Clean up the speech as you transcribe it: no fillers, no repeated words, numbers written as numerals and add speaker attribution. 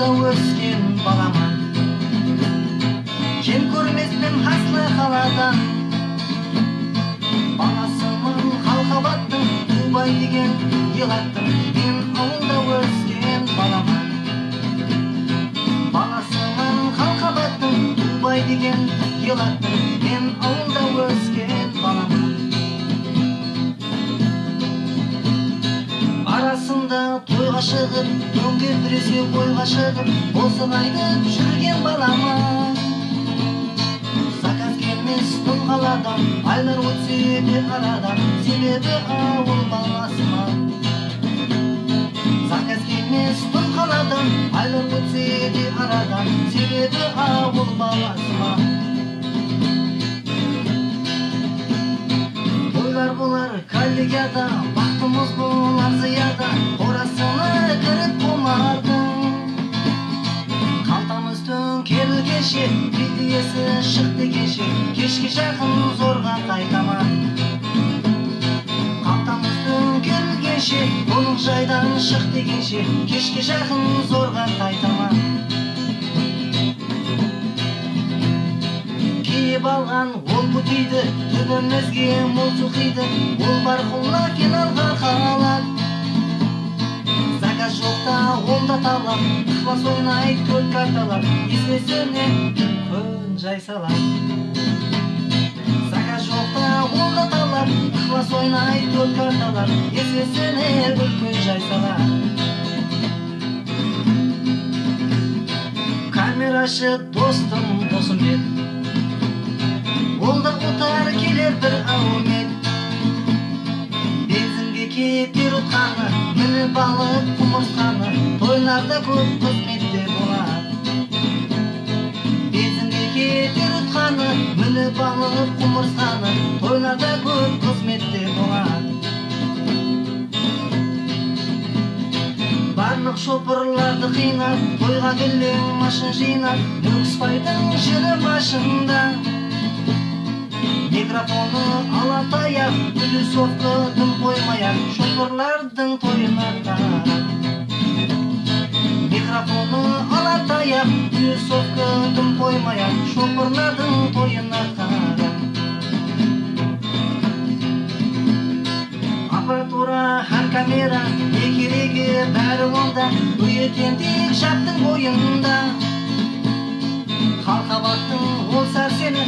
Speaker 1: ауылда өскен баламын. Кем көрмеспен хаслы қаладан, баласымын Халқабаттың, Тубай деген ел аттым. Мен ауылда өскен баламын. Баласымын Халқабаттың, Тубай деген ел аттым. Мен ауылда өскен баламын. Арасында тойға шығып, дөңге біресе бойға шығып, осыны айтып жүрген баламын. Заказ келмес тым қаладан, айлар өтсе де арадан, себебі ауыл баласыма. Заказ келмес тым қаладан, айлар өтсе де арадан, себебі ауыл баласыма. Тойлар болар коллегияда, бақтымыз болар зияда, қорасына кіріп болмадың. Қалтамыз төңкерілгенше, бетиесі шықты кеше, кешке жақын зорға қайтаман. Қалтамыз төңкерілгенше, қонақ жайдан шықты кеше, кешке жақын зорға қайтаман. Киіп алған ол бұтиді, төбемізге мұз ұқиды, ол барқылла финалға қалад. Заказ жоқта онда талап, ықлас ойнай төрт карталар, есесіне күн жай салат. Заказ жоқта онда талап, ықлас ойнай төрт карталар, есесіне күн жай салат. Камерашы достым, досым бет, олда отар келер бір ауымет. Бензинге кетер ұтқаны, мініп алып құмырсқаны, тойларда көп қызметте болады. Бензинге кетер ұтқаны, мініп алып құмырсқаны, тойларда көп қызметте болады. Барлық шопырларды қинап, тойға келген машин жинап, Нүкіспайдың жері башында. Микрофоны ала таяқ, үлісовты дым қоймаяқ, шопырлардың тойына тарап. Микрофоны ала таяқ, үлісовты дым қоймаяқ, шопырлардың тойына тарап. Аппаратура, һәм камера, не керегі бәрі онда, үйетендік жаптың бойында. Халқабаттың ол сәрсені